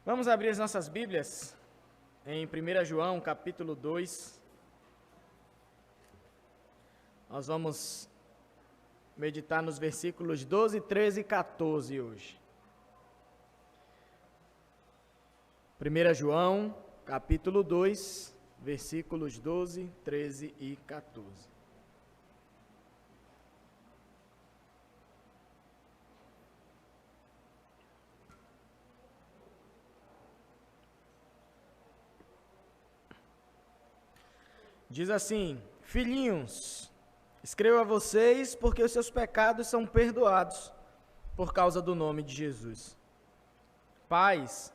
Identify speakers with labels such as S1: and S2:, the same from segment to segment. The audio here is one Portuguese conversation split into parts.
S1: Vamos abrir as nossas Bíblias em 1 João, capítulo 2. Nós vamos meditar nos versículos 12, 13 e 14 hoje. 1 João, capítulo 2, versículos 12, 13 e 14. Diz assim: Filhinhos, escrevo a vocês porque os seus pecados são perdoados por causa do nome de Jesus. Pais,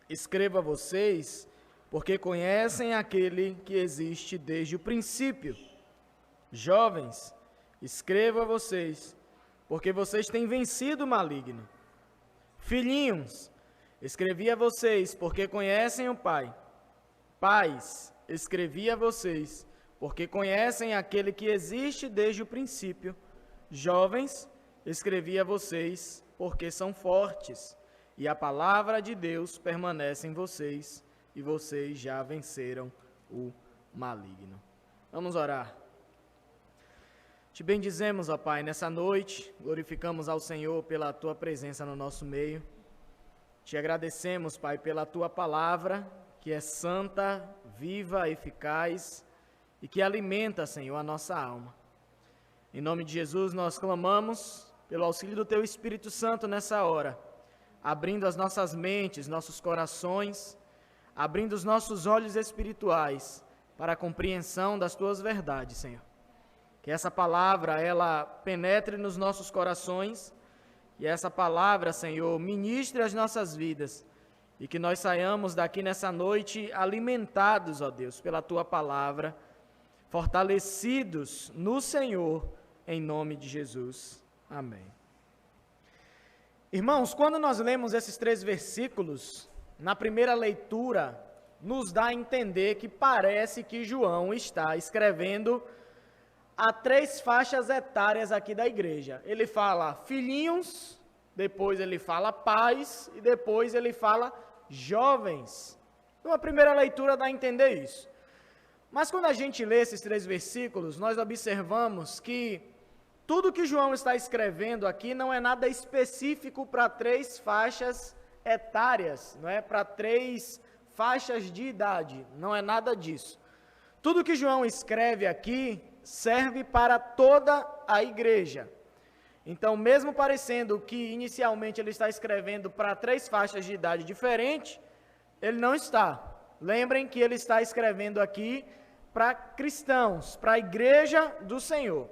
S1: escrevo a vocês porque conhecem aquele que existe desde o princípio. Jovens, escrevo a vocês porque vocês têm vencido o maligno. Filhinhos, escrevi a vocês porque conhecem o Pai. Pais, escrevi a vocês porque conhecem aquele que existe desde o princípio. Jovens, escrevi a vocês porque são fortes, e a palavra de Deus permanece em vocês, e vocês já venceram o maligno. Vamos orar. Te bendizemos, ó Pai, nessa noite, glorificamos ao Senhor pela Tua presença no nosso meio. Te agradecemos, Pai, pela Tua palavra, que é santa, viva, eficaz, e que alimenta, Senhor, a nossa alma. Em nome de Jesus, nós clamamos pelo auxílio do Teu Espírito Santo nessa hora, abrindo as nossas mentes, nossos corações, abrindo os nossos olhos espirituais para a compreensão das Tuas verdades, Senhor. Que essa palavra, ela penetre nos nossos corações, e essa palavra, Senhor, ministre as nossas vidas, e que nós saiamos daqui nessa noite alimentados, ó Deus, pela Tua palavra, fortalecidos no Senhor, em nome de Jesus. Amém. Irmãos, quando nós lemos esses 3 versículos, na primeira leitura, nos dá a entender que parece que João está escrevendo a 3 faixas etárias aqui da igreja. Ele fala filhinhos, depois ele fala pais e depois ele fala jovens. Numa primeira leitura dá a entender isso. Mas quando a gente lê esses 3 versículos, nós observamos que tudo que João está escrevendo aqui não é nada específico para 3 faixas etárias, não é? Para 3 faixas de idade, não é nada disso. Tudo que João escreve aqui serve para toda a igreja. Então, mesmo parecendo que inicialmente ele está escrevendo para 3 faixas de idade diferentes, ele não está. Lembrem que ele está escrevendo aqui para cristãos, para a igreja do Senhor.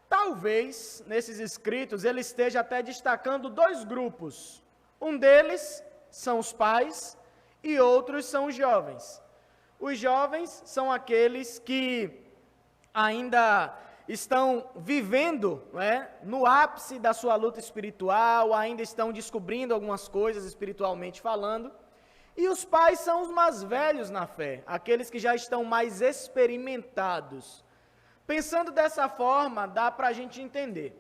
S1: Talvez, nesses escritos, ele esteja até destacando 2 grupos. Um deles são os pais e outros são os jovens. Os jovens são aqueles que ainda estão vivendo, no ápice da sua luta espiritual, ainda estão descobrindo algumas coisas espiritualmente falando. E os pais são os mais velhos na fé, aqueles que já estão mais experimentados. Pensando dessa forma, dá para a gente entender.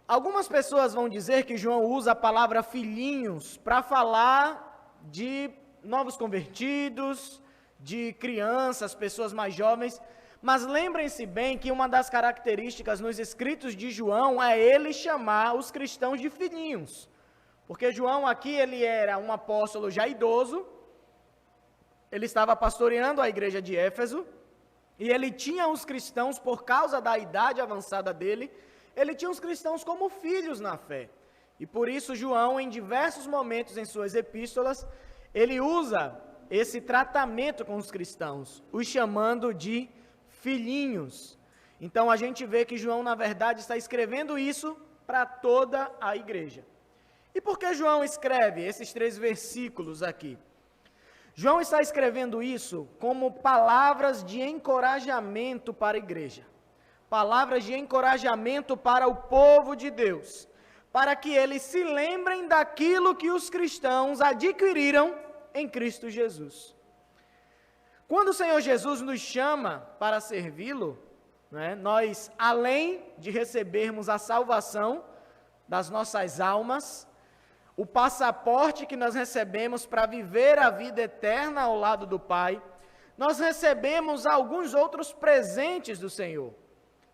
S1: Algumas pessoas vão dizer que João usa a palavra filhinhos para falar de novos convertidos, de crianças, pessoas mais jovens. Mas lembrem-se bem que uma das características nos escritos de João é ele chamar os cristãos de filhinhos. Porque João aqui, ele era um apóstolo já idoso, ele estava pastoreando a igreja de Éfeso, e ele tinha os cristãos, por causa da idade avançada dele, ele tinha os cristãos como filhos na fé. E por isso João, em diversos momentos em suas epístolas, ele usa esse tratamento com os cristãos, os chamando de filhinhos. Então a gente vê que João, na verdade, está escrevendo isso para toda a igreja. E por que João escreve esses 3 versículos aqui? João está escrevendo isso como palavras de encorajamento para a igreja. Palavras de encorajamento para o povo de Deus. Para que eles se lembrem daquilo que os cristãos adquiriram em Cristo Jesus. Quando o Senhor Jesus nos chama para servi-lo, nós, além de recebermos a salvação das nossas almas, o passaporte que nós recebemos para viver a vida eterna ao lado do Pai, nós recebemos alguns outros presentes do Senhor.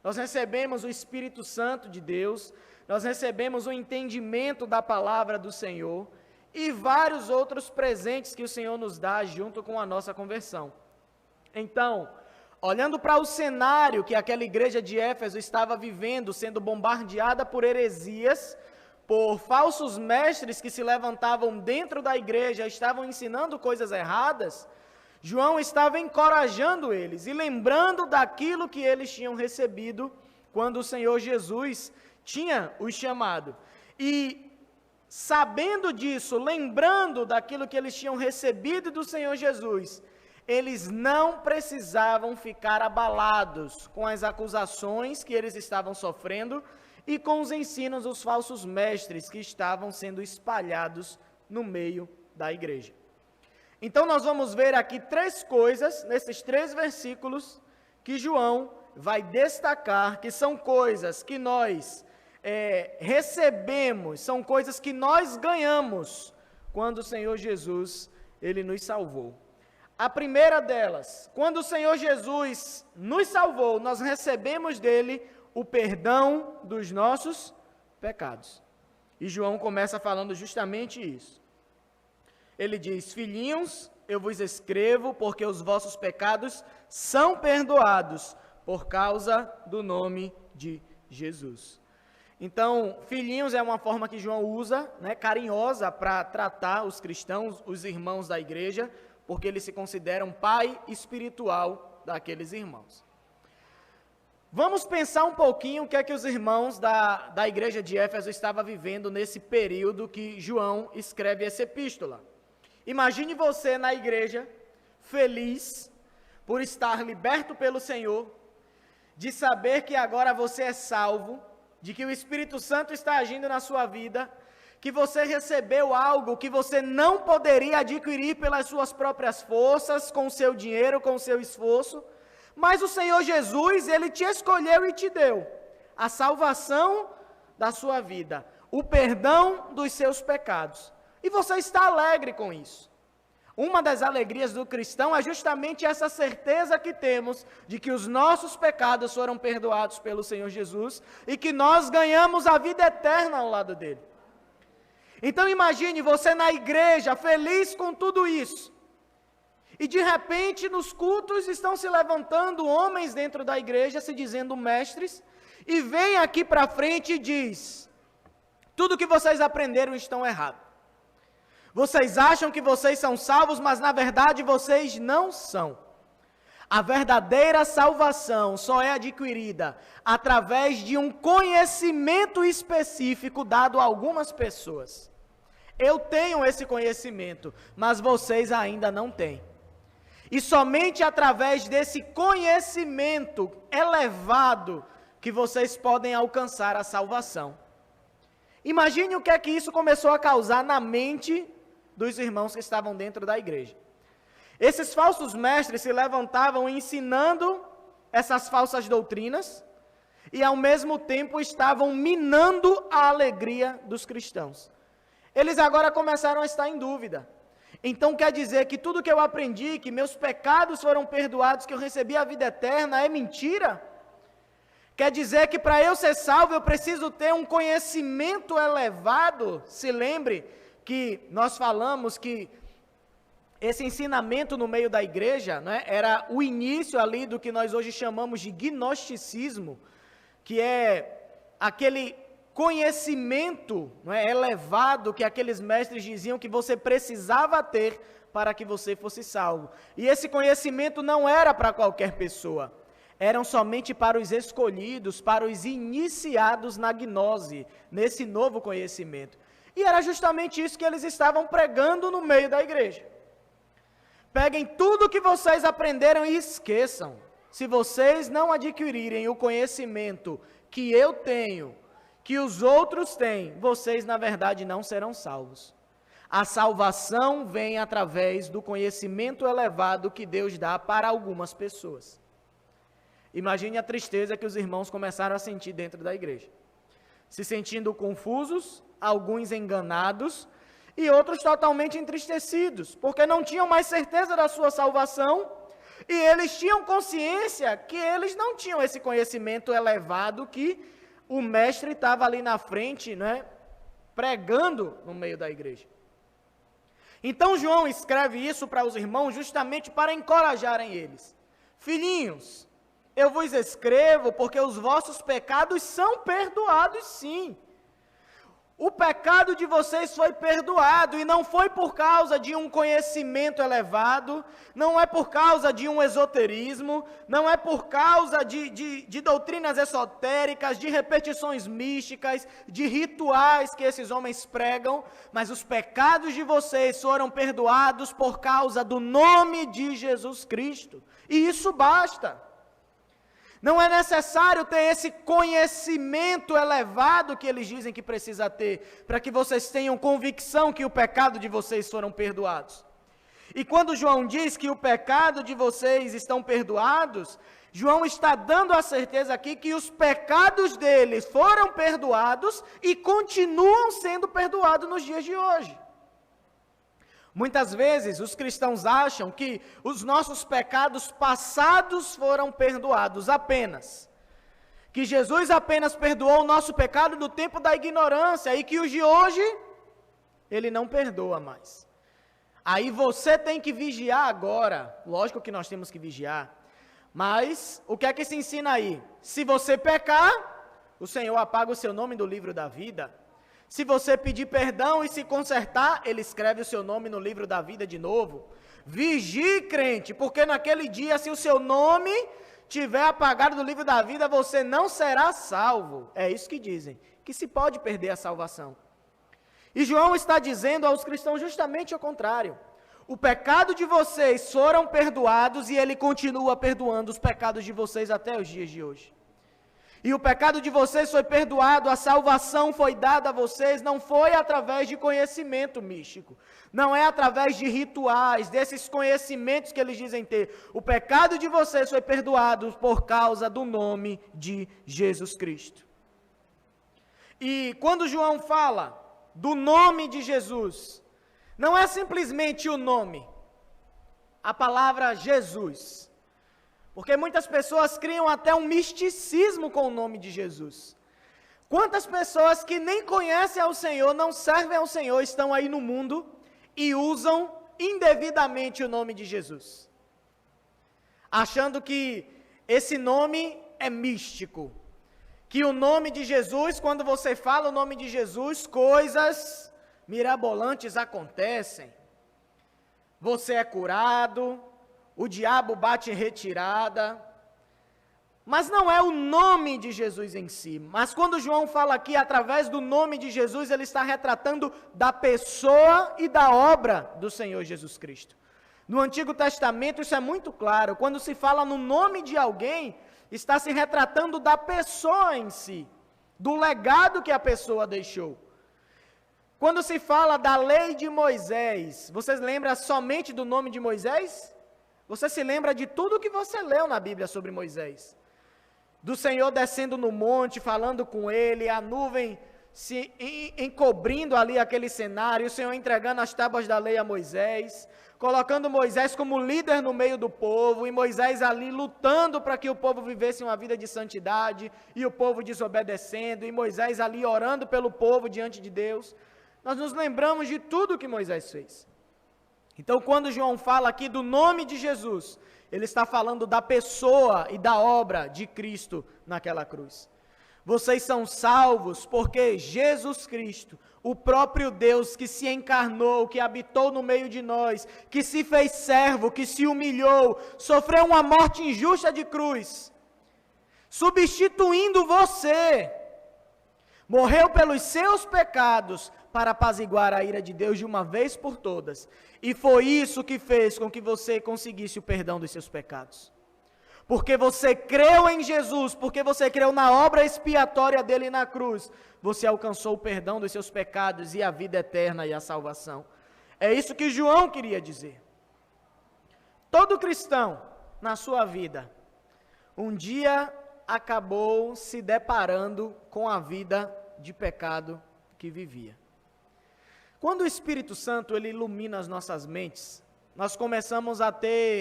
S1: Nós recebemos o Espírito Santo de Deus, nós recebemos o entendimento da palavra do Senhor e vários outros presentes que o Senhor nos dá junto com a nossa conversão. Então, olhando para o cenário que aquela igreja de Éfeso estava vivendo, sendo bombardeada por heresias, por falsos mestres que se levantavam dentro da igreja, estavam ensinando coisas erradas, João estava encorajando eles e lembrando daquilo que eles tinham recebido quando o Senhor Jesus tinha os chamado. E sabendo disso, lembrando daquilo que eles tinham recebido do Senhor Jesus, eles não precisavam ficar abalados com as acusações que eles estavam sofrendo e com os ensinos dos falsos mestres que estavam sendo espalhados no meio da igreja. Então nós vamos ver aqui três coisas, nesses 3 versículos, que João vai destacar, que são coisas que nós recebemos, são coisas que nós ganhamos quando o Senhor Jesus, Ele nos salvou. A primeira delas, quando o Senhor Jesus nos salvou, nós recebemos dele o perdão dos nossos pecados. E João começa falando justamente isso. Ele diz: filhinhos, eu vos escrevo porque os vossos pecados são perdoados por causa do nome de Jesus. Então, filhinhos é uma forma que João usa, carinhosa, para tratar os cristãos, os irmãos da igreja, porque eles se consideram pai espiritual daqueles irmãos. Vamos pensar um pouquinho o que é que os irmãos da igreja de Éfeso estavam vivendo nesse período que João escreve essa epístola. Imagine você na igreja, feliz por estar liberto pelo Senhor, de saber que agora você é salvo, de que o Espírito Santo está agindo na sua vida, que você recebeu algo que você não poderia adquirir pelas suas próprias forças, com o seu dinheiro, com o seu esforço, mas o Senhor Jesus, Ele te escolheu e te deu a salvação da sua vida, o perdão dos seus pecados. E você está alegre com isso. Uma das alegrias do cristão é justamente essa certeza que temos de que os nossos pecados foram perdoados pelo Senhor Jesus e que nós ganhamos a vida eterna ao lado dele. Então imagine você na igreja, feliz com tudo isso. E de repente nos cultos estão se levantando homens dentro da igreja, se dizendo mestres, e vem aqui para frente e diz: tudo que vocês aprenderam estão errado. Vocês acham que vocês são salvos, mas na verdade vocês não são. A verdadeira salvação só é adquirida através de um conhecimento específico dado a algumas pessoas. Eu tenho esse conhecimento, mas vocês ainda não têm. E somente através desse conhecimento elevado que vocês podem alcançar a salvação. Imagine o que é que isso começou a causar na mente dos irmãos que estavam dentro da igreja. Esses falsos mestres se levantavam ensinando essas falsas doutrinas e ao mesmo tempo estavam minando a alegria dos cristãos. Eles agora começaram a estar em dúvida. Então quer dizer que tudo que eu aprendi, que meus pecados foram perdoados, que eu recebi a vida eterna, é mentira? Quer dizer que para eu ser salvo eu preciso ter um conhecimento elevado? Se lembre que nós falamos que esse ensinamento no meio da igreja, era o início ali do que nós hoje chamamos de gnosticismo, que é aquele conhecimento elevado que aqueles mestres diziam que você precisava ter para que você fosse salvo. E esse conhecimento não era para qualquer pessoa, eram somente para os escolhidos, para os iniciados na gnose, nesse novo conhecimento. E era justamente isso que eles estavam pregando no meio da igreja. Peguem tudo que vocês aprenderam e esqueçam. Se vocês não adquirirem o conhecimento que eu tenho, que os outros têm, vocês na verdade não serão salvos. A salvação vem através do conhecimento elevado que Deus dá para algumas pessoas. Imagine a tristeza que os irmãos começaram a sentir dentro da igreja. Se sentindo confusos, alguns enganados, e outros totalmente entristecidos, porque não tinham mais certeza da sua salvação, e eles tinham consciência que eles não tinham esse conhecimento elevado que o mestre estava ali na frente, né, pregando no meio da igreja. Então João escreve isso para os irmãos justamente para encorajarem eles. Filhinhos, eu vos escrevo porque os vossos pecados são perdoados sim. O pecado de vocês foi perdoado, e não foi por causa de um conhecimento elevado, não é por causa de um esoterismo, não é por causa de doutrinas esotéricas, de repetições místicas, de rituais que esses homens pregam, mas os pecados de vocês foram perdoados por causa do nome de Jesus Cristo, e isso basta. Não é necessário ter esse conhecimento elevado que eles dizem que precisa ter, para que vocês tenham convicção que o pecado de vocês foram perdoados. E quando João diz que o pecado de vocês estão perdoados, João está dando a certeza aqui que os pecados deles foram perdoados e continuam sendo perdoados nos dias de hoje. Muitas vezes os cristãos acham que os nossos pecados passados foram perdoados apenas. Que Jesus apenas perdoou o nosso pecado no tempo da ignorância e que os de hoje, Ele não perdoa mais. Aí você tem que vigiar agora. Lógico que nós temos que vigiar. Mas o que é que se ensina aí? Se você pecar, o Senhor apaga o seu nome do livro da vida. Se você pedir perdão e se consertar, Ele escreve o seu nome no livro da vida de novo. Vigie, crente, porque naquele dia, se o seu nome tiver apagado do livro da vida, você não será salvo. É isso que dizem, que se pode perder a salvação. E João está dizendo aos cristãos justamente o contrário. O pecado de vocês foram perdoados e Ele continua perdoando os pecados de vocês até os dias de hoje. E o pecado de vocês foi perdoado, a salvação foi dada a vocês, não foi através de conhecimento místico, não é através de rituais, desses conhecimentos que eles dizem ter. O pecado de vocês foi perdoado por causa do nome de Jesus Cristo. E quando João fala do nome de Jesus, não é simplesmente o nome, a palavra Jesus. Porque muitas pessoas criam até um misticismo com o nome de Jesus. Quantas pessoas que nem conhecem ao Senhor, não servem ao Senhor, estão aí no mundo e usam indevidamente o nome de Jesus, achando que esse nome é místico, que o nome de Jesus, quando você fala o nome de Jesus, coisas mirabolantes acontecem. Você é curado, o diabo bate em retirada, mas não é o nome de Jesus em si. Mas quando João fala aqui, através do nome de Jesus, ele está retratando da pessoa e da obra do Senhor Jesus Cristo. No Antigo Testamento isso é muito claro, quando se fala no nome de alguém, está se retratando da pessoa em si, do legado que a pessoa deixou. Quando se fala da lei de Moisés, vocês lembram somente do nome de Moisés? Você se lembra de tudo que você leu na Bíblia sobre Moisés? Do Senhor descendo no monte, falando com ele, a nuvem se encobrindo ali aquele cenário, o Senhor entregando as tábuas da lei a Moisés, colocando Moisés como líder no meio do povo, e Moisés ali lutando para que o povo vivesse uma vida de santidade, e o povo desobedecendo, e Moisés ali orando pelo povo diante de Deus. Nós nos lembramos de tudo que Moisés fez. Então, quando João fala aqui do nome de Jesus, ele está falando da pessoa e da obra de Cristo naquela cruz. Vocês são salvos porque Jesus Cristo, o próprio Deus que se encarnou, que habitou no meio de nós, que se fez servo, que se humilhou, sofreu uma morte injusta de cruz, substituindo você, morreu pelos seus pecados, para apaziguar a ira de Deus de uma vez por todas. E foi isso que fez com que você conseguisse o perdão dos seus pecados. Porque você creu em Jesus, porque você creu na obra expiatória dele na cruz, você alcançou o perdão dos seus pecados e a vida eterna e a salvação. É isso que João queria dizer. Todo cristão, na sua vida, um dia acabou se deparando com a vida de pecado que vivia. Quando o Espírito Santo ele ilumina as nossas mentes, nós começamos a ter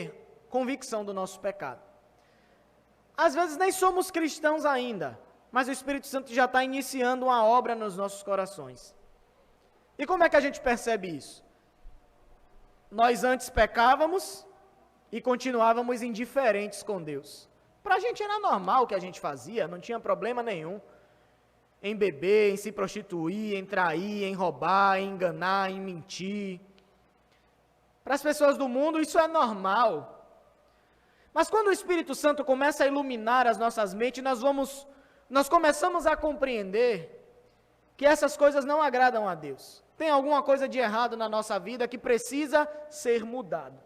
S1: convicção do nosso pecado. Às vezes nem somos cristãos ainda, mas o Espírito Santo já está iniciando uma obra nos nossos corações. E como é que a gente percebe isso? Nós antes pecávamos e continuávamos indiferentes com Deus. Para a gente era normal o que a gente fazia, não tinha problema nenhum. Em beber, em se prostituir, em trair, em roubar, em enganar, em mentir. Para as pessoas do mundo isso é normal. Mas quando o Espírito Santo começa a iluminar as nossas mentes, nós começamos a compreender que essas coisas não agradam a Deus. Tem alguma coisa de errado na nossa vida que precisa ser mudado.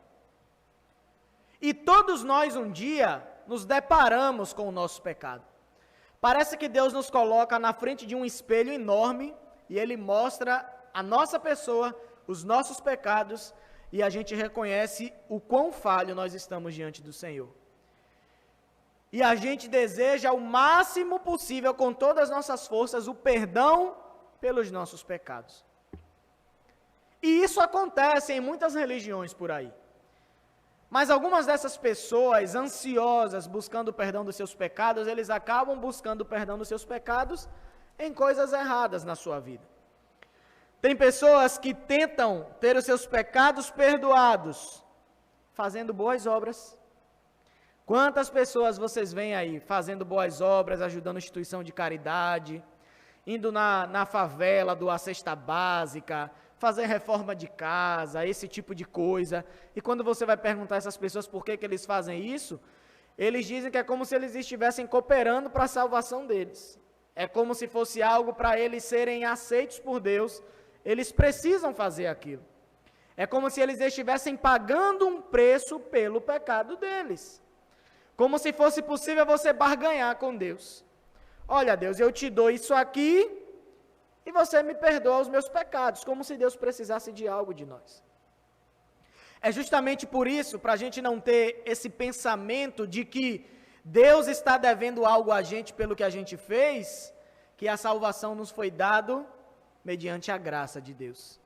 S1: E todos nós um dia nos deparamos com o nosso pecado. Parece que Deus nos coloca na frente de um espelho enorme e Ele mostra a nossa pessoa, os nossos pecados, e a gente reconhece o quão falho nós estamos diante do Senhor. E a gente deseja o máximo possível, com todas as nossas forças, o perdão pelos nossos pecados. E isso acontece em muitas religiões por aí. Mas algumas dessas pessoas ansiosas, buscando o perdão dos seus pecados, eles acabam buscando o perdão dos seus pecados em coisas erradas na sua vida. Tem pessoas que tentam ter os seus pecados perdoados, fazendo boas obras. Quantas pessoas vocês veem aí fazendo boas obras, ajudando a instituição de caridade, indo na favela doar cesta básica, fazer reforma de casa, esse tipo de coisa. E quando você vai perguntar a essas pessoas por que eles fazem isso, eles dizem que é como se eles estivessem cooperando para a salvação deles. É como se fosse algo para eles serem aceitos por Deus, eles precisam fazer aquilo. É como se eles estivessem pagando um preço pelo pecado deles. Como se fosse possível você barganhar com Deus. Olha, Deus, eu te dou isso aqui e você me perdoa os meus pecados, como se Deus precisasse de algo de nós. É justamente por isso, para a gente não ter esse pensamento de que Deus está devendo algo a gente pelo que a gente fez, que a salvação nos foi dado mediante a graça de Deus.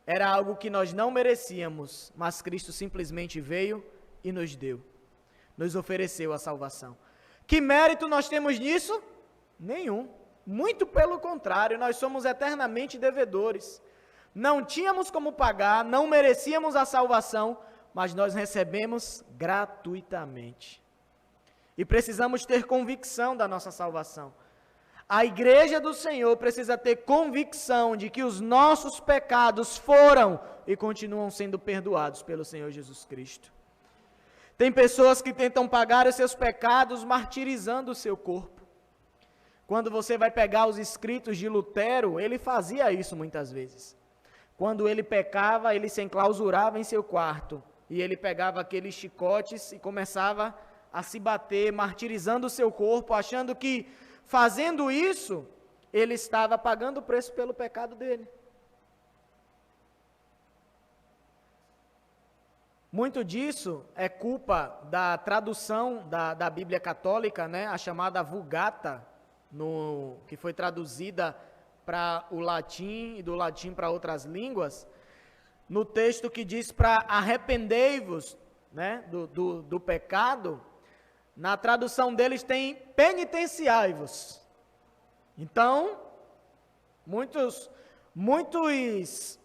S1: Era algo que nós não merecíamos, mas Cristo simplesmente veio e nos deu. Nos ofereceu a salvação. Que mérito nós temos nisso? Nenhum. Muito pelo contrário, nós somos eternamente devedores. Não tínhamos como pagar, não merecíamos a salvação, mas nós recebemos gratuitamente. E precisamos ter convicção da nossa salvação. A igreja do Senhor precisa ter convicção de que os nossos pecados foram e continuam sendo perdoados pelo Senhor Jesus Cristo. Tem pessoas que tentam pagar os seus pecados martirizando o seu corpo. Quando você vai pegar os escritos de Lutero, ele fazia isso muitas vezes. Quando ele pecava, ele se enclausurava em seu quarto. E ele pegava aqueles chicotes e começava a se bater, martirizando o seu corpo, achando que, fazendo isso, ele estava pagando o preço pelo pecado dele. Muito disso é culpa da tradução da Bíblia Católica, né, a chamada Vulgata, que foi traduzida para o latim e do latim para outras línguas, no texto que diz para arrependei-vos, né, do pecado, na tradução deles tem penitenciai-vos. Então, muitos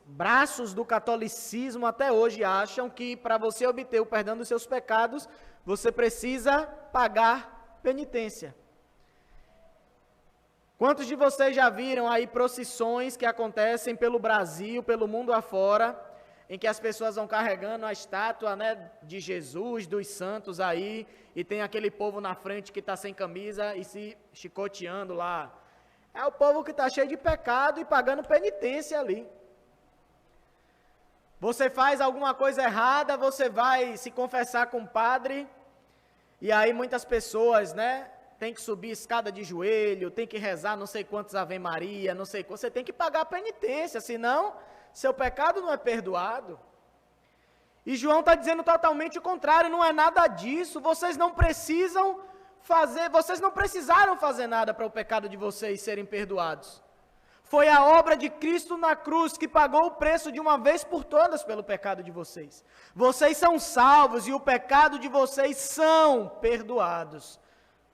S1: braços do catolicismo até hoje acham que para você obter o perdão dos seus pecados, você precisa pagar penitência. Quantos de vocês já viram aí procissões que acontecem pelo Brasil, pelo mundo afora, em que as pessoas vão carregando a estátua, né, de Jesus, dos santos aí, e tem aquele povo na frente que está sem camisa e se chicoteando lá. É o povo que está cheio de pecado e pagando penitência ali. Você faz alguma coisa errada, você vai se confessar com o padre, e aí muitas pessoas, né, tem que subir escada de joelho, tem que rezar não sei quantos Ave Maria, não sei quantos, você tem que pagar a penitência, senão seu pecado não é perdoado. E João está dizendo totalmente o contrário, não é nada disso, vocês não precisaram fazer nada para o pecado de vocês serem perdoados. Foi a obra de Cristo na cruz que pagou o preço de uma vez por todas pelo pecado de vocês. Vocês são salvos e o pecado de vocês são perdoados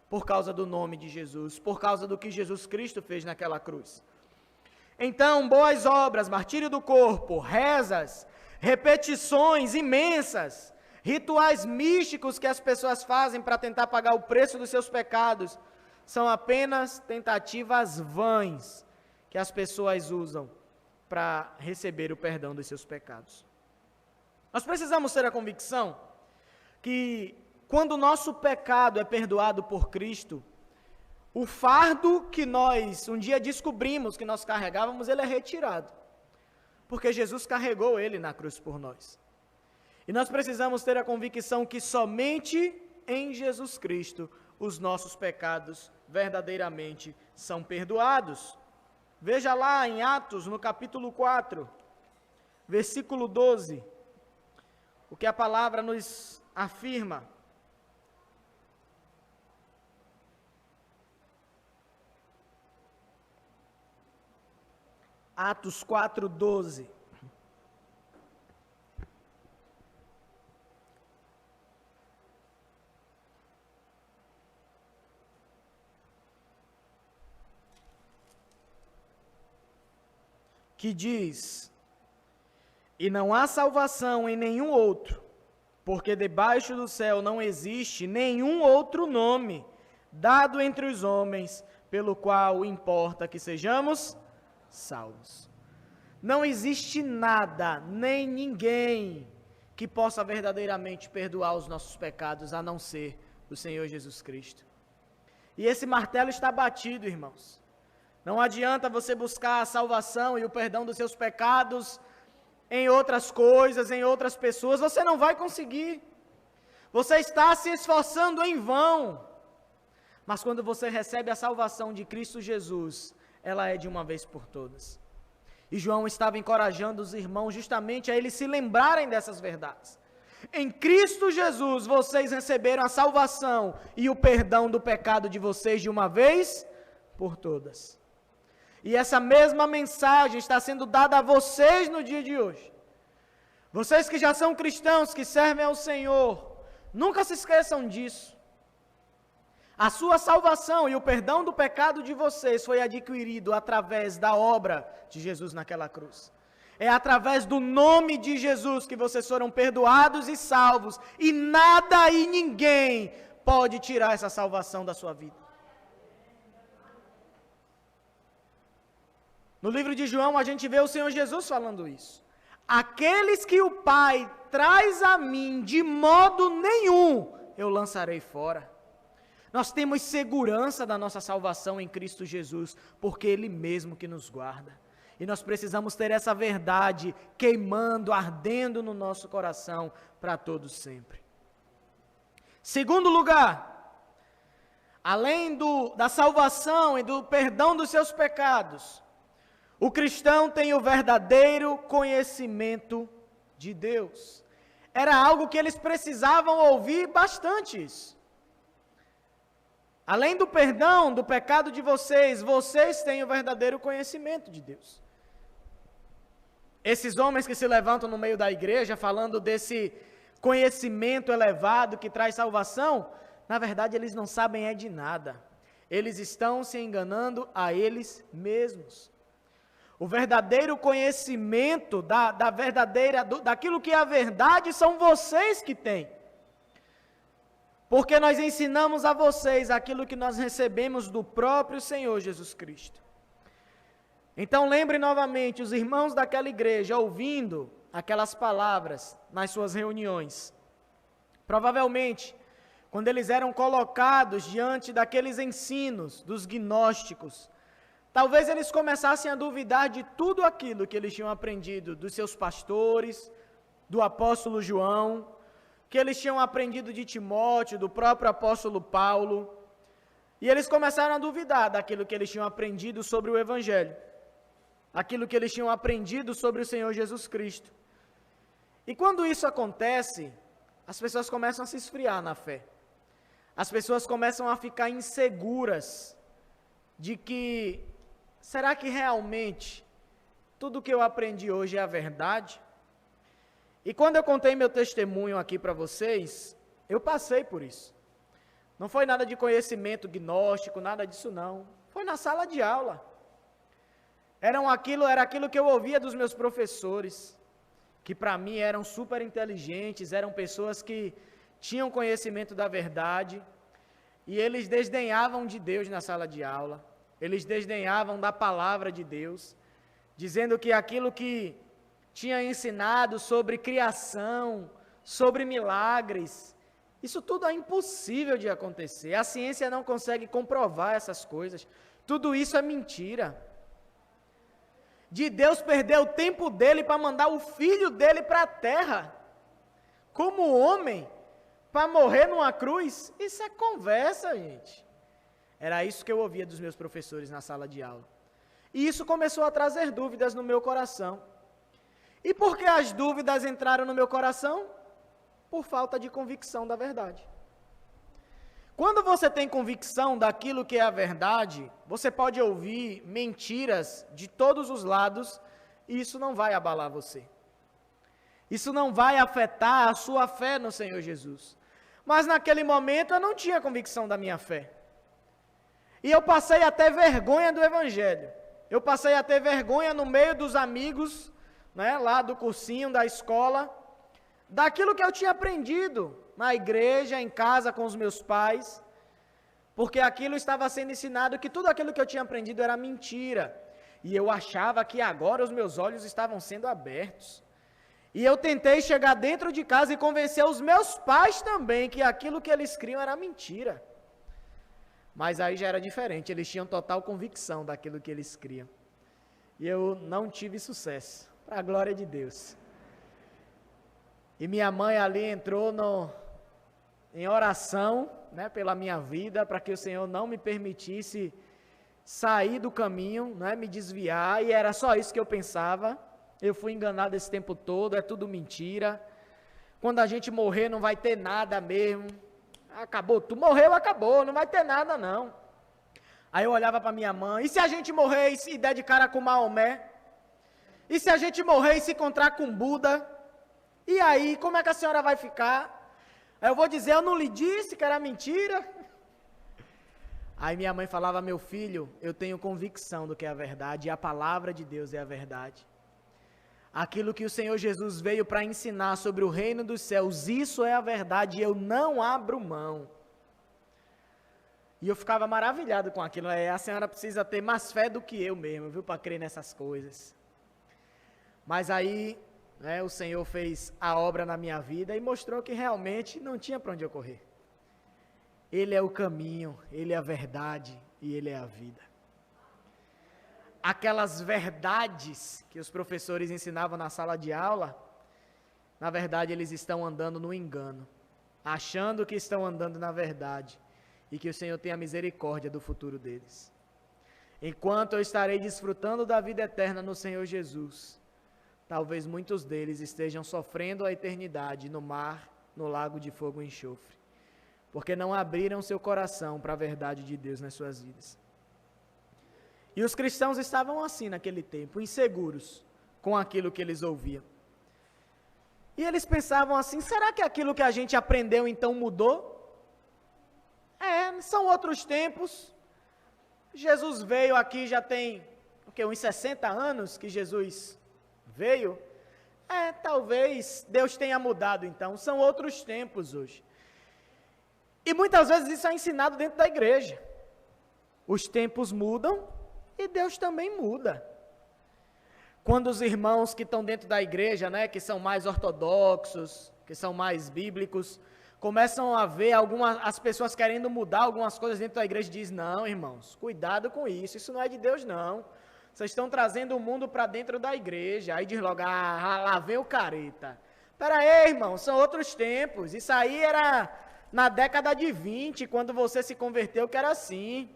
S1: por causa do nome de Jesus, por causa do que Jesus Cristo fez naquela cruz. Então, boas obras, martírio do corpo, rezas, repetições imensas, rituais místicos que as pessoas fazem para tentar pagar o preço dos seus pecados, são apenas tentativas vãs que as pessoas usam para receber o perdão dos seus pecados. Nós precisamos ter a convicção que quando o nosso pecado é perdoado por Cristo, o fardo que nós um dia descobrimos que nós carregávamos, ele é retirado. Porque Jesus carregou ele na cruz por nós. E nós precisamos ter a convicção que somente em Jesus Cristo os nossos pecados verdadeiramente são perdoados. Veja lá em Atos, no capítulo 4, versículo 12, o que a palavra nos afirma. Atos 4, 12. Que diz: e não há salvação em nenhum outro, porque debaixo do céu não existe nenhum outro nome dado entre os homens, pelo qual importa que sejamos salvos. Não existe nada, nem ninguém que possa verdadeiramente perdoar os nossos pecados, a não ser o Senhor Jesus Cristo. E esse martelo está batido, irmãos. Não adianta você buscar a salvação e o perdão dos seus pecados em outras coisas, em outras pessoas, você não vai conseguir. Você está se esforçando em vão. Mas quando você recebe a salvação de Cristo Jesus, ela é de uma vez por todas. E João estava encorajando os irmãos justamente a eles se lembrarem dessas verdades. Em Cristo Jesus, vocês receberam a salvação e o perdão do pecado de vocês de uma vez por todas. E essa mesma mensagem está sendo dada a vocês no dia de hoje. Vocês que já são cristãos, que servem ao Senhor, nunca se esqueçam disso. A sua salvação e o perdão do pecado de vocês foi adquirido através da obra de Jesus naquela cruz. É através do nome de Jesus que vocês foram perdoados e salvos. E nada e ninguém pode tirar essa salvação da sua vida. No livro de João a gente vê o Senhor Jesus falando isso. Aqueles que o Pai traz a mim, de modo nenhum eu lançarei fora. Nós temos segurança da nossa salvação em Cristo Jesus, porque Ele mesmo que nos guarda. E nós precisamos ter essa verdade queimando, ardendo no nosso coração para todos sempre. Segundo lugar, além da salvação e do perdão dos seus pecados, o cristão tem o verdadeiro conhecimento de Deus. Era algo que eles precisavam ouvir bastante isso. Além do perdão do pecado de vocês, vocês têm o verdadeiro conhecimento de Deus. Esses homens que se levantam no meio da igreja falando desse conhecimento elevado que traz salvação, na verdade eles não sabem é de nada. Eles estão se enganando a eles mesmos. O verdadeiro conhecimento daquilo que é a verdade são vocês que têm. Porque nós ensinamos a vocês aquilo que nós recebemos do próprio Senhor Jesus Cristo. Então lembre novamente os irmãos daquela igreja ouvindo aquelas palavras nas suas reuniões. Provavelmente, quando eles eram colocados diante daqueles ensinos dos gnósticos, talvez eles começassem a duvidar de tudo aquilo que eles tinham aprendido dos seus pastores, do apóstolo João, que eles tinham aprendido de Timóteo, do próprio apóstolo Paulo, e eles começaram a duvidar daquilo que eles tinham aprendido sobre o Evangelho, aquilo que eles tinham aprendido sobre o Senhor Jesus Cristo. E quando isso acontece, as pessoas começam a se esfriar na fé, as pessoas começam a ficar inseguras de que será que realmente tudo que eu aprendi hoje é a verdade? E quando eu contei meu testemunho aqui para vocês, eu passei por isso. Não foi nada de conhecimento gnóstico, nada disso não. Foi na sala de aula. Era aquilo que eu ouvia dos meus professores, que para mim eram super inteligentes, eram pessoas que tinham conhecimento da verdade, e eles desdenhavam de Deus na sala de aula, eles desdenhavam da palavra de Deus, dizendo que aquilo que tinha ensinado sobre criação, sobre milagres, isso tudo é impossível de acontecer, a ciência não consegue comprovar essas coisas, tudo isso é mentira. De Deus perder o tempo dele para mandar o filho dele para a terra, como homem, para morrer numa cruz, isso é conversa, gente. Era isso que eu ouvia dos meus professores na sala de aula. E isso começou a trazer dúvidas no meu coração. E por que as dúvidas entraram no meu coração? Por falta de convicção da verdade. Quando você tem convicção daquilo que é a verdade, você pode ouvir mentiras de todos os lados e isso não vai abalar você. Isso não vai afetar a sua fé no Senhor Jesus. Mas naquele momento eu não tinha convicção da minha fé. E eu passei a ter vergonha do Evangelho. Eu passei a ter vergonha no meio dos amigos, né, lá do cursinho, da escola, daquilo que eu tinha aprendido na igreja, em casa, com os meus pais, porque aquilo estava sendo ensinado, que tudo aquilo que eu tinha aprendido era mentira, e eu achava que agora os meus olhos estavam sendo abertos, e eu tentei chegar dentro de casa e convencer os meus pais também, que aquilo que eles criam era mentira, mas aí já era diferente, eles tinham total convicção daquilo que eles criam, e eu não tive sucesso, para a glória de Deus. E minha mãe ali entrou em oração, né, pela minha vida, para que o Senhor não me permitisse sair do caminho, né, me desviar, e era só isso que eu pensava. Eu fui enganado esse tempo todo, é tudo mentira. Quando a gente morrer não vai ter nada mesmo. Acabou, tu morreu, acabou, não vai ter nada não. Aí eu olhava para minha mãe, e se a gente morrer e se der de cara com Maomé? E se a gente morrer e se encontrar com Buda? E aí, como é que a senhora vai ficar? Aí eu vou dizer, eu não lhe disse que era mentira? Aí minha mãe falava, meu filho, eu tenho convicção do que é a verdade, e a palavra de Deus é a verdade. Aquilo que o Senhor Jesus veio para ensinar sobre o reino dos céus, isso é a verdade, e eu não abro mão. E eu ficava maravilhado com aquilo, a senhora precisa ter mais fé do que eu mesmo, viu, para crer nessas coisas. Mas aí, né, o Senhor fez a obra na minha vida e mostrou que realmente não tinha para onde eu correr. Ele é o caminho, Ele é a verdade e Ele é a vida. Aquelas verdades que os professores ensinavam na sala de aula, na verdade eles estão andando no engano, achando que estão andando na verdade e que o Senhor tem a misericórdia do futuro deles. Enquanto eu estarei desfrutando da vida eterna no Senhor Jesus, talvez muitos deles estejam sofrendo a eternidade no mar, no lago de fogo e enxofre, porque não abriram seu coração para a verdade de Deus nas suas vidas. E os cristãos estavam assim naquele tempo, inseguros com aquilo que eles ouviam. E eles pensavam assim, será que aquilo que a gente aprendeu então mudou? São outros tempos. Jesus veio aqui, já tem uns 60 anos que Jesus veio, talvez Deus tenha mudado então, são outros tempos hoje. E muitas vezes isso é ensinado dentro da igreja. Os tempos mudam e Deus também muda. Quando os irmãos que estão dentro da igreja, né, que são mais ortodoxos, que são mais bíblicos, começam a ver as pessoas querendo mudar algumas coisas dentro da igreja, diz, não, irmãos, cuidado com isso não é de Deus não. Vocês estão trazendo o mundo para dentro da igreja. Aí diz logo, lá vem o careta. Espera aí, irmão, são outros tempos. Isso aí era na década de 20, quando você se converteu, que era assim.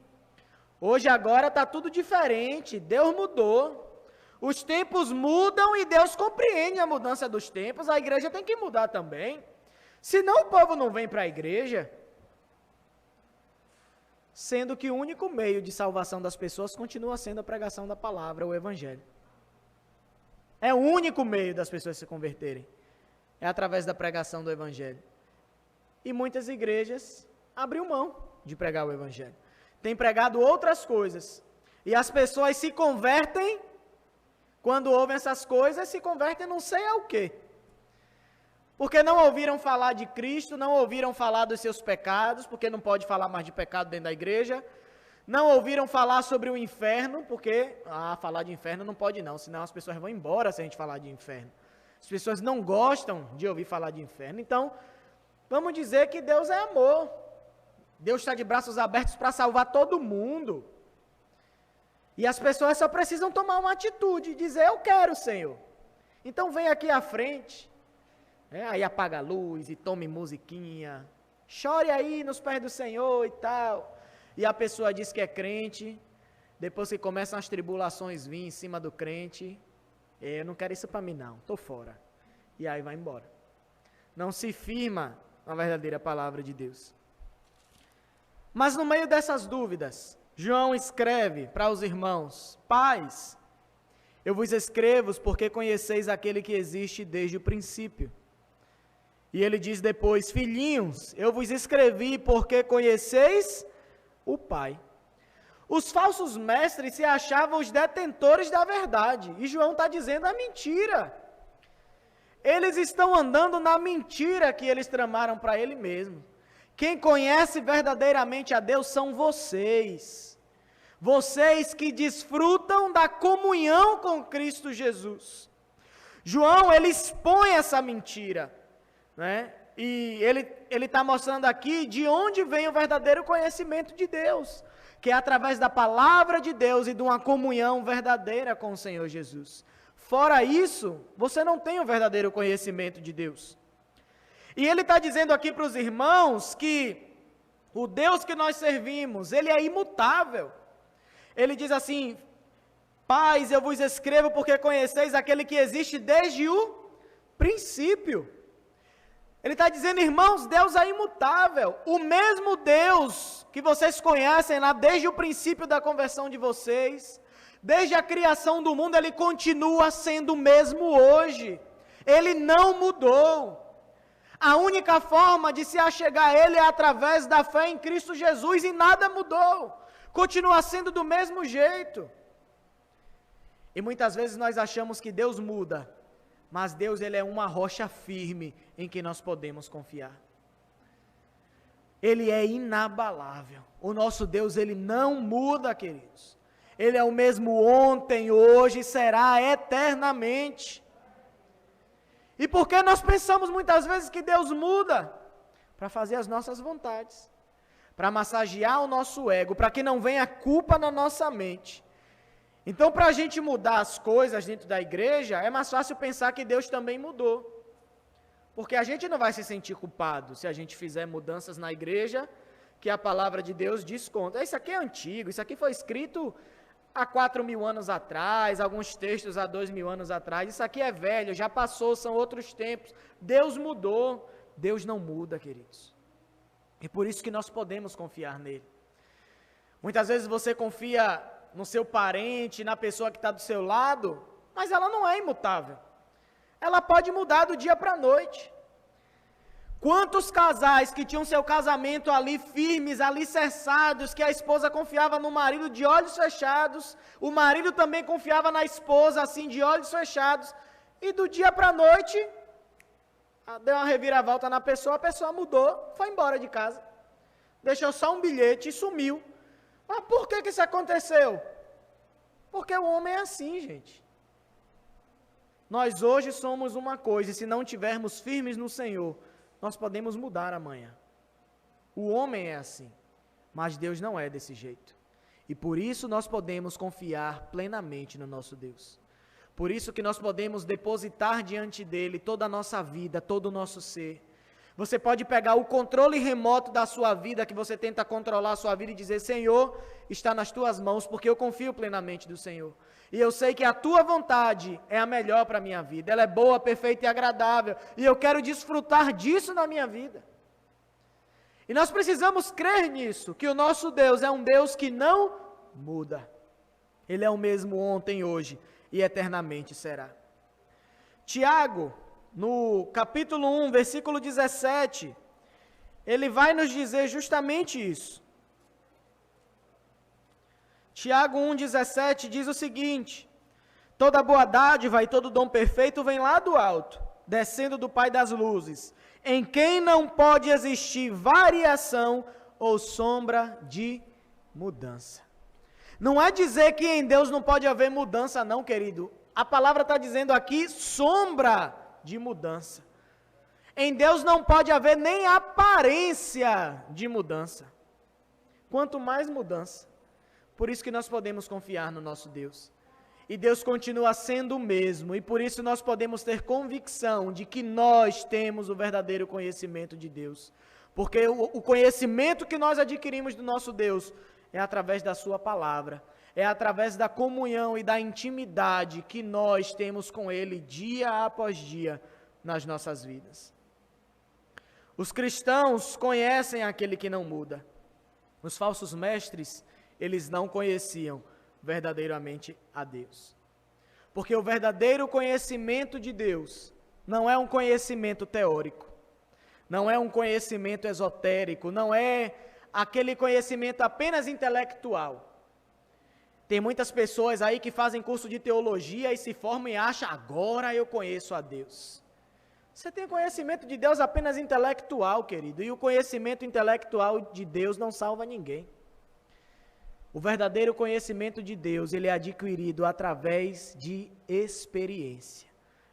S1: Hoje, agora, está tudo diferente. Deus mudou. Os tempos mudam e Deus compreende a mudança dos tempos. A igreja tem que mudar também. Senão o povo não vem para a igreja. sendo que o único meio de salvação das pessoas continua sendo a pregação da palavra, o evangelho. É o único meio das pessoas se converterem, é através da pregação do evangelho. E muitas igrejas abriram mão de pregar o evangelho, têm pregado outras coisas, e as pessoas se convertem, quando ouvem essas coisas, se convertem não sei ao quê. Porque não ouviram falar de Cristo, não ouviram falar dos seus pecados, porque não pode falar mais de pecado dentro da igreja, não ouviram falar sobre o inferno, porque, falar de inferno não pode não, senão as pessoas vão embora se a gente falar de inferno. As pessoas não gostam de ouvir falar de inferno, então, vamos dizer que Deus é amor. Deus está de braços abertos para salvar todo mundo. E as pessoas só precisam tomar uma atitude, dizer, eu quero, Senhor. Então vem aqui à frente. Aí apaga a luz e tome musiquinha. Chore aí nos pés do Senhor e tal. E a pessoa diz que é crente. Depois que começam as tribulações vir em cima do crente. Eu não quero isso para mim não, estou fora. E aí vai embora. Não se firma na verdadeira palavra de Deus. Mas no meio dessas dúvidas, João escreve para os irmãos: Pais, eu vos escrevo porque conheceis aquele que existe desde o princípio. E ele diz depois: Filhinhos, eu vos escrevi porque conheceis o Pai. Os falsos mestres se achavam os detentores da verdade, e João está dizendo a mentira. Eles estão andando na mentira que eles tramaram para ele mesmo. Quem conhece verdadeiramente a Deus são vocês. Vocês que desfrutam da comunhão com Cristo Jesus. João, ele expõe essa mentira, né? E ele está mostrando aqui de onde vem o verdadeiro conhecimento de Deus, que é através da palavra de Deus e de uma comunhão verdadeira com o Senhor Jesus. Fora isso, você não tem o verdadeiro conhecimento de Deus. E ele está dizendo aqui para os irmãos que o Deus que nós servimos, ele é imutável. Ele diz assim: Pais, eu vos escrevo porque conheceis aquele que existe desde o princípio. Ele está dizendo, irmãos, Deus é imutável. O mesmo Deus que vocês conhecem lá desde o princípio da conversão de vocês, desde a criação do mundo, ele continua sendo o mesmo hoje. Ele não mudou. A única forma de se achegar a ele é através da fé em Cristo Jesus, e nada mudou. Continua sendo do mesmo jeito. E muitas vezes nós achamos que Deus muda, mas Deus, ele é uma rocha firme em que nós podemos confiar. Ele é inabalável. O nosso Deus, ele não muda, queridos. Ele é o mesmo ontem, hoje e será eternamente. E por que nós pensamos muitas vezes que Deus muda? Para fazer as nossas vontades, para massagear o nosso ego, para que não venha culpa na nossa mente. Então, para a gente mudar as coisas dentro da igreja, é mais fácil pensar que Deus também mudou. Porque a gente não vai se sentir culpado se a gente fizer mudanças na igreja, que a palavra de Deus diz conta. Isso aqui é antigo, isso aqui foi escrito há 4.000 anos atrás, alguns textos há 2.000 anos atrás, isso aqui é velho, já passou, são outros tempos. Deus mudou. Deus não muda, queridos. E por isso que nós podemos confiar nele. Muitas vezes você confia no seu parente, na pessoa que está do seu lado, mas ela não é imutável. Ela pode mudar do dia para a noite. Quantos casais que tinham seu casamento ali firmes, alicerçados, que a esposa confiava no marido de olhos fechados, o marido também confiava na esposa assim de olhos fechados, e do dia para a noite, deu uma reviravolta na pessoa, a pessoa mudou, foi embora de casa, deixou só um bilhete e sumiu. Mas por que isso aconteceu? Porque o homem é assim, gente. Nós hoje somos uma coisa, e se não tivermos firmes no Senhor, nós podemos mudar amanhã. O homem é assim, mas Deus não é desse jeito. E por isso nós podemos confiar plenamente no nosso Deus. Por isso que nós podemos depositar diante dele toda a nossa vida, todo o nosso ser. Você pode pegar o controle remoto da sua vida, que você tenta controlar a sua vida e dizer, Senhor, está nas tuas mãos, porque eu confio plenamente do Senhor. E eu sei que a tua vontade é a melhor para a minha vida. Ela é boa, perfeita e agradável. E eu quero desfrutar disso na minha vida. E nós precisamos crer nisso, que o nosso Deus é um Deus que não muda. Ele é o mesmo ontem, hoje e eternamente será. Tiago, no capítulo 1, versículo 17, ele vai nos dizer justamente isso. Tiago 1,17 diz o seguinte: toda boa dádiva e todo dom perfeito vem lá do alto, descendo do Pai das luzes, em quem não pode existir variação ou sombra de mudança. Não é dizer que em Deus não pode haver mudança, não, querido. A palavra está dizendo aqui sombra de mudança. Em Deus não pode haver nem aparência de mudança. Quanto mais mudança. Por isso que nós podemos confiar no nosso Deus. E Deus continua sendo o mesmo. E por isso nós podemos ter convicção de que nós temos o verdadeiro conhecimento de Deus. Porque o conhecimento que nós adquirimos do nosso Deus é através da sua palavra. É através da comunhão e da intimidade que nós temos com Ele dia após dia nas nossas vidas. Os cristãos conhecem aquele que não muda. Os falsos mestres, eles não conheciam verdadeiramente a Deus. Porque o verdadeiro conhecimento de Deus não é um conhecimento teórico, não é um conhecimento esotérico, não é aquele conhecimento apenas intelectual. Tem muitas pessoas aí que fazem curso de teologia e se formam e acham, agora eu conheço a Deus. Você tem conhecimento de Deus apenas intelectual, querido, e o conhecimento intelectual de Deus não salva ninguém. O verdadeiro conhecimento de Deus, ele é adquirido através de experiência,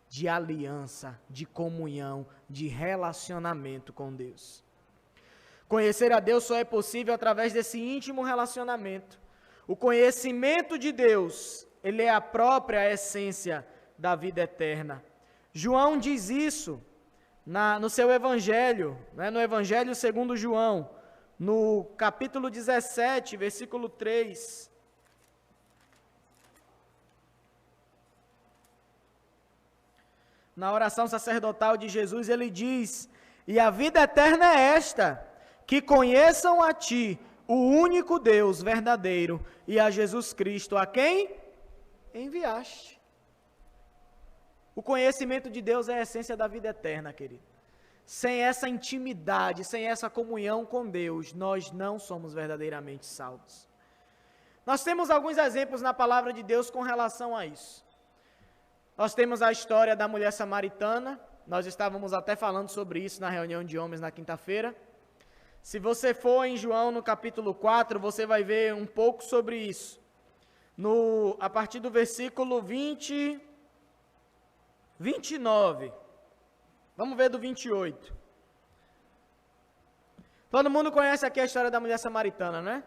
S1: de aliança, de comunhão, de relacionamento com Deus. Conhecer a Deus só é possível através desse íntimo relacionamento. O conhecimento de Deus, ele é a própria essência da vida eterna. João diz isso no seu evangelho, no Evangelho segundo João, no capítulo 17, versículo 3. Na oração sacerdotal de Jesus, ele diz: e a vida eterna é esta, que conheçam a Ti, o único Deus verdadeiro, e a Jesus Cristo, a quem enviaste. O conhecimento de Deus é a essência da vida eterna, querido. Sem essa intimidade, sem essa comunhão com Deus, nós não somos verdadeiramente salvos. Nós temos alguns exemplos na palavra de Deus com relação a isso. Nós temos a história da mulher samaritana, nós estávamos até falando sobre isso na reunião de homens na quinta-feira. Se você for em João no capítulo 4, você vai ver um pouco sobre isso. A partir do versículo 29. Vamos ver do 28. Todo mundo conhece aqui a história da mulher samaritana, né?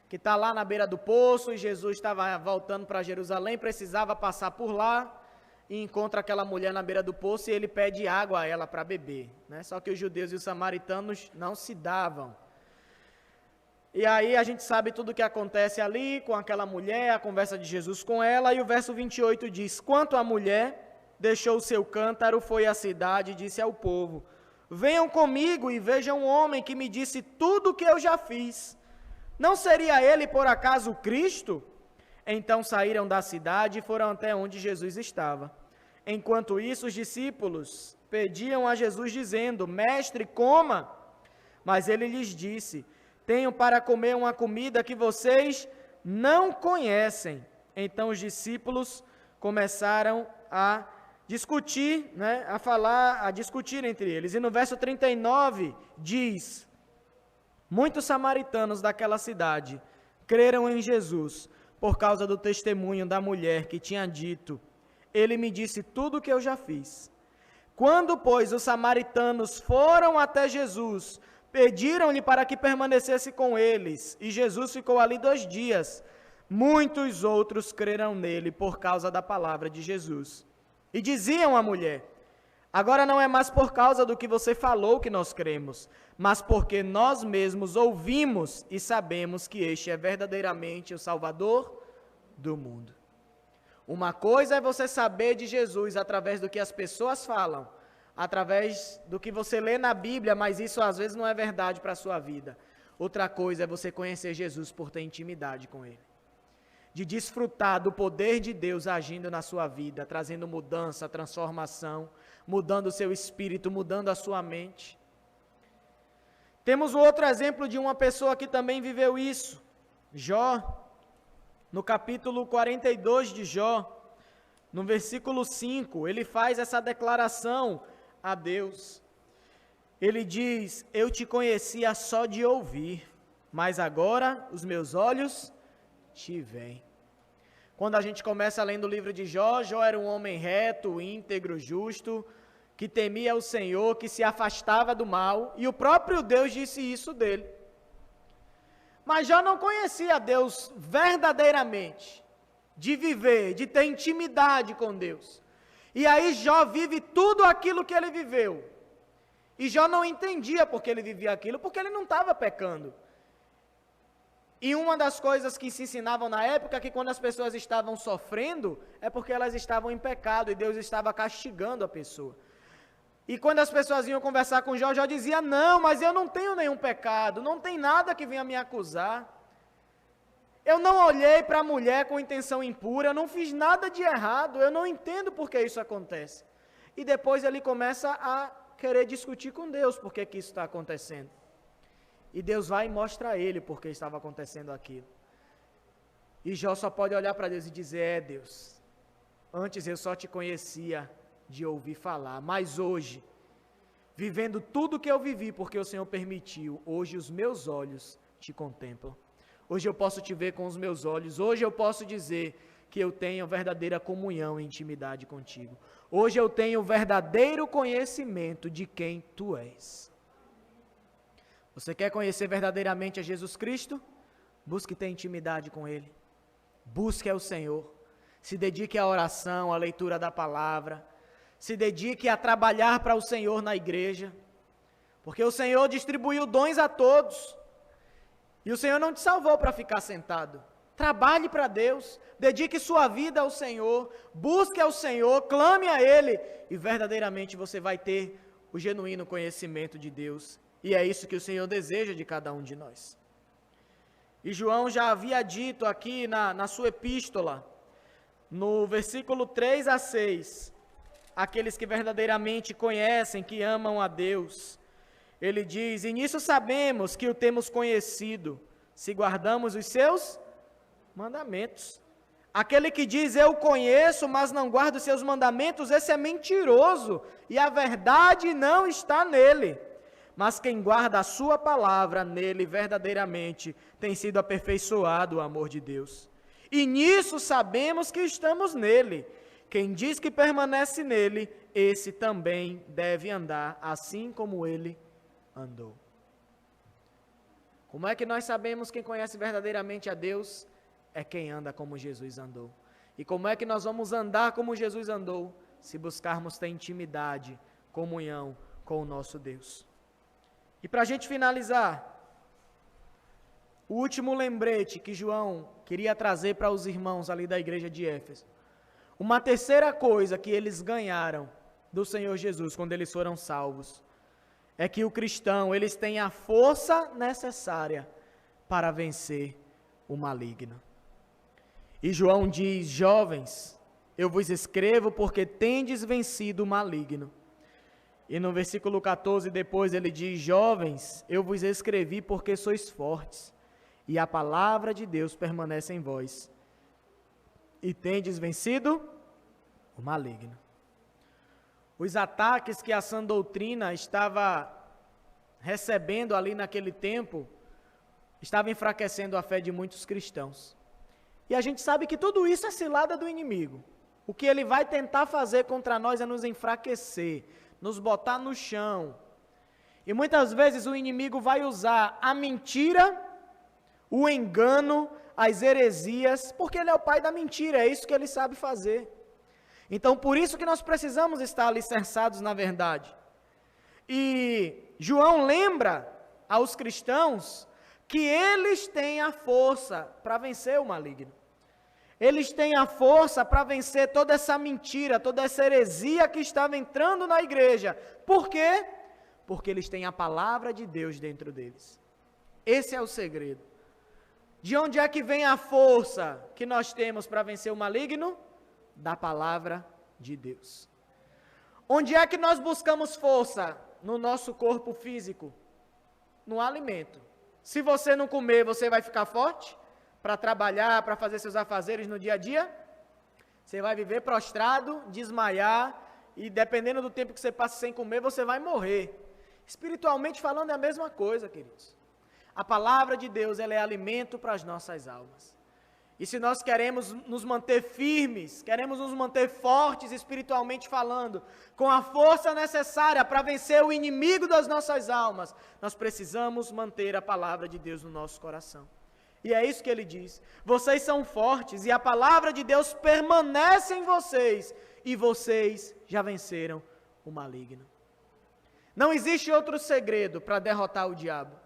S1: Que está lá na beira do poço e Jesus estava voltando para Jerusalém, precisava passar por lá e encontra aquela mulher na beira do poço e ele pede água a ela para beber, né? Só que os judeus e os samaritanos não se davam. E aí a gente sabe tudo o que acontece ali com aquela mulher, a conversa de Jesus com ela, e o verso 28 diz: quanto à mulher, deixou o seu cântaro, foi à cidade e disse ao povo: venham comigo e vejam um homem que me disse tudo o que eu já fiz. Não seria ele, por acaso, o Cristo? Então saíram da cidade e foram até onde Jesus estava. Enquanto isso, os discípulos pediam a Jesus, dizendo: mestre, coma. Mas ele lhes disse: tenho para comer uma comida que vocês não conhecem. Então os discípulos começaram a discutir, a discutir entre eles. E no verso 39 diz: muitos samaritanos daquela cidade creram em Jesus por causa do testemunho da mulher que tinha dito: ele me disse tudo o que eu já fiz. Quando, pois, os samaritanos foram até Jesus, pediram-lhe para que permanecesse com eles, e Jesus ficou ali 2 dias. Muitos outros creram nele por causa da palavra de Jesus. E diziam à mulher: agora não é mais por causa do que você falou que nós cremos, mas porque nós mesmos ouvimos e sabemos que este é verdadeiramente o Salvador do mundo. Uma coisa é você saber de Jesus através do que as pessoas falam, através do que você lê na Bíblia, mas isso às vezes não é verdade para a sua vida. Outra coisa é você conhecer Jesus por ter intimidade com Ele. De desfrutar do poder de Deus agindo na sua vida, trazendo mudança, transformação, mudando o seu espírito, mudando a sua mente. Temos um outro exemplo de uma pessoa que também viveu isso. Jó, no capítulo 42 de Jó, no versículo 5, ele faz essa declaração a Deus. Ele diz: eu te conhecia só de ouvir, mas agora os meus olhos te veem. Quando a gente começa lendo o livro de Jó, Jó era um homem reto, íntegro, justo, que temia o Senhor, que se afastava do mal, e o próprio Deus disse isso dele. Mas Jó não conhecia Deus verdadeiramente, de viver, de ter intimidade com Deus. E aí Jó vive tudo aquilo que ele viveu. E Jó não entendia porque ele vivia aquilo, porque ele não estava pecando. E uma das coisas que se ensinavam na época é que quando as pessoas estavam sofrendo, é porque elas estavam em pecado e Deus estava castigando a pessoa. E quando as pessoas iam conversar com Jó, Jó dizia: não, mas eu não tenho nenhum pecado, não tem nada que venha me acusar. Eu não olhei para a mulher com intenção impura, eu não fiz nada de errado, eu não entendo por que isso acontece. E depois ele começa a querer discutir com Deus por que isso está acontecendo. E Deus vai e mostra a ele por que estava acontecendo aquilo. E Jó só pode olhar para Deus e dizer: Deus, antes eu só te conhecia de ouvir falar, mas hoje, vivendo tudo que eu vivi porque o Senhor permitiu, hoje os meus olhos te contemplam. Hoje eu posso te ver com os meus olhos, hoje eu posso dizer que eu tenho verdadeira comunhão e intimidade contigo. Hoje eu tenho verdadeiro conhecimento de quem tu és. Você quer conhecer verdadeiramente a Jesus Cristo? Busque ter intimidade com Ele. Busque ao Senhor. Se dedique à oração, à leitura da palavra. Se dedique a trabalhar para o Senhor na igreja. Porque o Senhor distribuiu dons a todos. E o Senhor não te salvou para ficar sentado. Trabalhe para Deus. Dedique sua vida ao Senhor. Busque ao Senhor. Clame a Ele. E verdadeiramente você vai ter o genuíno conhecimento de Deus. E é isso que o Senhor deseja de cada um de nós. E João já havia dito aqui na sua epístola, no versículo 3 a 6, aqueles que verdadeiramente conhecem, que amam a Deus, ele diz: e nisso sabemos que o temos conhecido, se guardamos os seus mandamentos. Aquele que diz eu conheço, mas não guarda os seus mandamentos, esse é mentiroso, e a verdade não está nele. Mas quem guarda a sua palavra, nele verdadeiramente tem sido aperfeiçoado o amor de Deus. E nisso sabemos que estamos nele. Quem diz que permanece nele, esse também deve andar assim como ele andou. Como é que nós sabemos quem conhece verdadeiramente a Deus? É quem anda como Jesus andou. E como é que nós vamos andar como Jesus andou? Se buscarmos ter intimidade, comunhão com o nosso Deus. E para a gente finalizar, o último lembrete que João queria trazer para os irmãos ali da igreja de Éfeso. Uma terceira coisa que eles ganharam do Senhor Jesus quando eles foram salvos, é que o cristão, eles têm a força necessária para vencer o maligno. E João diz: jovens, eu vos escrevo porque tendes vencido o maligno. E no versículo 14 depois ele diz: jovens, eu vos escrevi porque sois fortes, e a palavra de Deus permanece em vós, e tendes vencido o maligno. Os ataques que a sã doutrina estava recebendo ali naquele tempo, estava enfraquecendo a fé de muitos cristãos. E a gente sabe que tudo isso é cilada do inimigo. O que ele vai tentar fazer contra nós é nos enfraquecer, nos botar no chão. E muitas vezes o inimigo vai usar a mentira, o engano, as heresias, porque ele é o pai da mentira, é isso que ele sabe fazer. Então, por isso que nós precisamos estar alicerçados na verdade. E João lembra aos cristãos que eles têm a força para vencer o maligno. eles têm a força para vencer toda essa mentira, toda essa heresia que estava entrando na igreja. Por quê? Porque eles têm a palavra de Deus dentro deles. Esse é o segredo. De onde é que vem a força que nós temos para vencer o maligno? Da palavra de Deus. Onde é que nós buscamos força? No nosso corpo físico. No alimento. Se você não comer, você vai ficar forte? Para trabalhar, para fazer seus afazeres no dia a dia? Você vai viver prostrado, desmaiar, e dependendo do tempo que você passa sem comer, você vai morrer. Espiritualmente falando é a mesma coisa, queridos. A palavra de Deus, ela é alimento para as nossas almas. E se nós queremos nos manter firmes, queremos nos manter fortes espiritualmente falando, com a força necessária para vencer o inimigo das nossas almas, nós precisamos manter a palavra de Deus no nosso coração. E é isso que ele diz: vocês são fortes e a palavra de Deus permanece em vocês, e vocês já venceram o maligno. Não existe outro segredo para derrotar o diabo.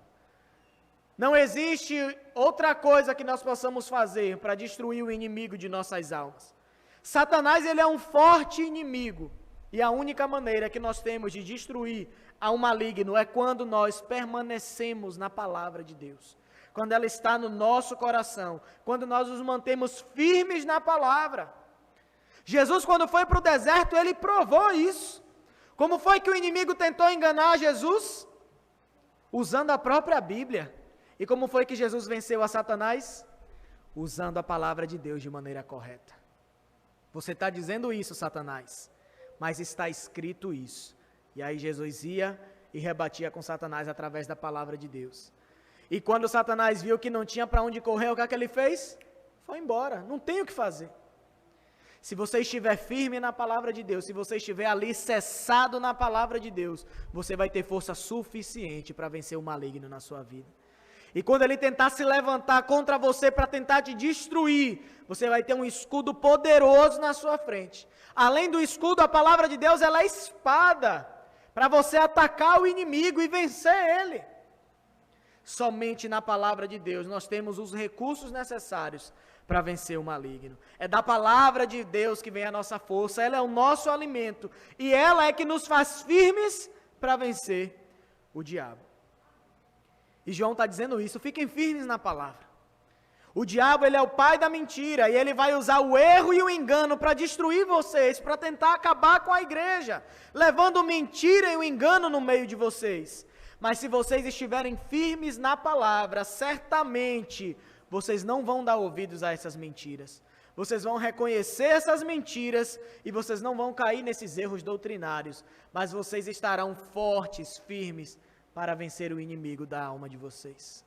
S1: Não existe outra coisa que nós possamos fazer para destruir o inimigo de nossas almas. Satanás, ele é um forte inimigo, e a única maneira que nós temos de destruir ao maligno é quando nós permanecemos na palavra de Deus. Quando ela está no nosso coração, quando nós nos mantemos firmes na palavra. Jesus, quando foi para o deserto, ele provou isso. Como foi que o inimigo tentou enganar Jesus? Usando a própria Bíblia. E como foi que Jesus venceu a Satanás? Usando a palavra de Deus de maneira correta. Você está dizendo isso, Satanás, mas está escrito isso. E aí Jesus ia e rebatia com Satanás através da palavra de Deus. E quando Satanás viu que não tinha para onde correr, o que é que ele fez? Foi embora, não tem o que fazer. Se você estiver firme na palavra de Deus, se você estiver ali cessado na palavra de Deus, você vai ter força suficiente para vencer o maligno na sua vida. E quando ele tentar se levantar contra você para tentar te destruir, você vai ter um escudo poderoso na sua frente. Além do escudo, a palavra de Deus, ela é espada para você atacar o inimigo e vencer ele. Somente na palavra de Deus nós temos os recursos necessários para vencer o maligno. É da palavra de Deus que vem a nossa força, ela é o nosso alimento, e ela é que nos faz firmes para vencer o diabo. E João está dizendo isso: fiquem firmes na palavra. O diabo, ele é o pai da mentira, e ele vai usar o erro e o engano para destruir vocês, para tentar acabar com a igreja, levando mentira e o engano no meio de vocês. Mas se vocês estiverem firmes na palavra, certamente vocês não vão dar ouvidos a essas mentiras. Vocês vão reconhecer essas mentiras e vocês não vão cair nesses erros doutrinários, mas vocês estarão fortes, firmes, para vencer o inimigo da alma de vocês.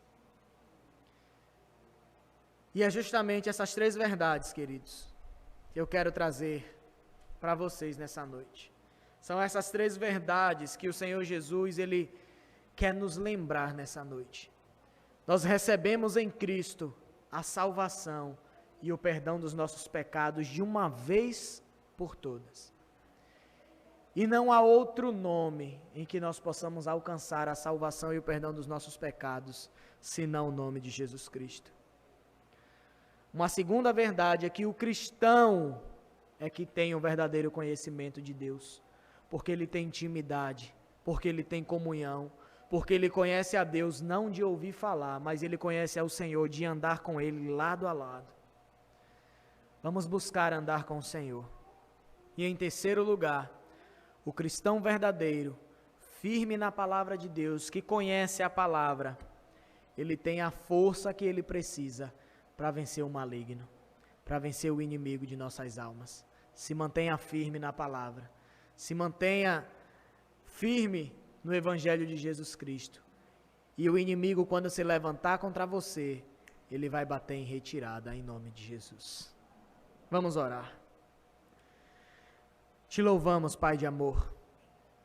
S1: E é justamente essas três verdades, queridos, que eu quero trazer para vocês nessa noite. São essas três verdades que o Senhor Jesus, ele quer nos lembrar nessa noite. Nós recebemos em Cristo a salvação e o perdão dos nossos pecados de uma vez por todas. E não há outro nome em que nós possamos alcançar a salvação e o perdão dos nossos pecados, senão o nome de Jesus Cristo. Uma segunda verdade é que o cristão é que tem o verdadeiro conhecimento de Deus, porque ele tem intimidade, porque ele tem comunhão, porque ele conhece a Deus não de ouvir falar, mas ele conhece ao Senhor de andar com ele lado a lado. Vamos buscar andar com o Senhor. E em terceiro lugar, o cristão verdadeiro, firme na palavra de Deus, que conhece a palavra, ele tem a força que ele precisa para vencer o maligno, para vencer o inimigo de nossas almas. Se mantenha firme na palavra, se mantenha firme no Evangelho de Jesus Cristo. E o inimigo, quando se levantar contra você, ele vai bater em retirada em nome de Jesus. Vamos orar. Te louvamos, Pai de amor.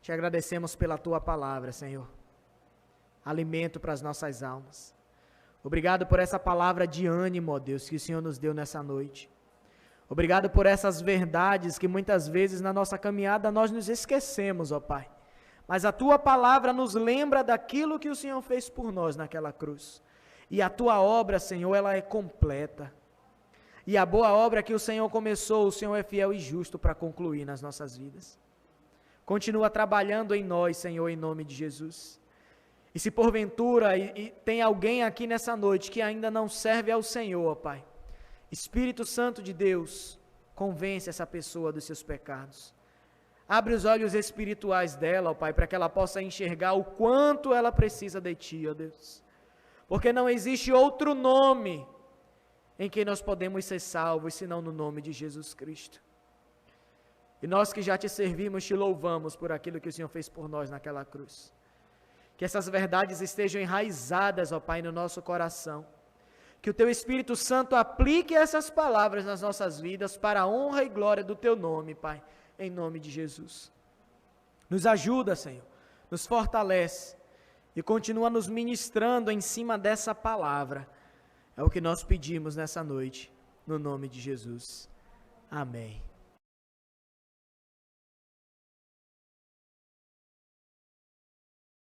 S1: Te agradecemos pela Tua palavra, Senhor. Alimento para as nossas almas. Obrigado por essa palavra de ânimo, ó Deus, que o Senhor nos deu nessa noite. Obrigado por essas verdades que muitas vezes na nossa caminhada nós nos esquecemos, ó Pai. Mas a Tua palavra nos lembra daquilo que o Senhor fez por nós naquela cruz. E a Tua obra, Senhor, ela é completa. E a boa obra que o Senhor começou, o Senhor é fiel e justo para concluir nas nossas vidas. Continua trabalhando em nós, Senhor, em nome de Jesus. E se porventura tem alguém aqui nessa noite que ainda não serve ao Senhor, ó Pai, Espírito Santo de Deus, convence essa pessoa dos seus pecados. Abre os olhos espirituais dela, ó Pai, para que ela possa enxergar o quanto ela precisa de Ti, ó Deus. Porque não existe outro nome em que nós podemos ser salvos, senão no nome de Jesus Cristo. E nós que já Te servimos, Te louvamos por aquilo que o Senhor fez por nós naquela cruz. Que essas verdades estejam enraizadas, ó Pai, no nosso coração. Que o Teu Espírito Santo aplique essas palavras nas nossas vidas para a honra e glória do Teu nome, Pai, em nome de Jesus. Nos ajuda, Senhor, nos fortalece e continua nos ministrando em cima dessa palavra. É o que nós pedimos nessa noite, no nome de Jesus. Amém.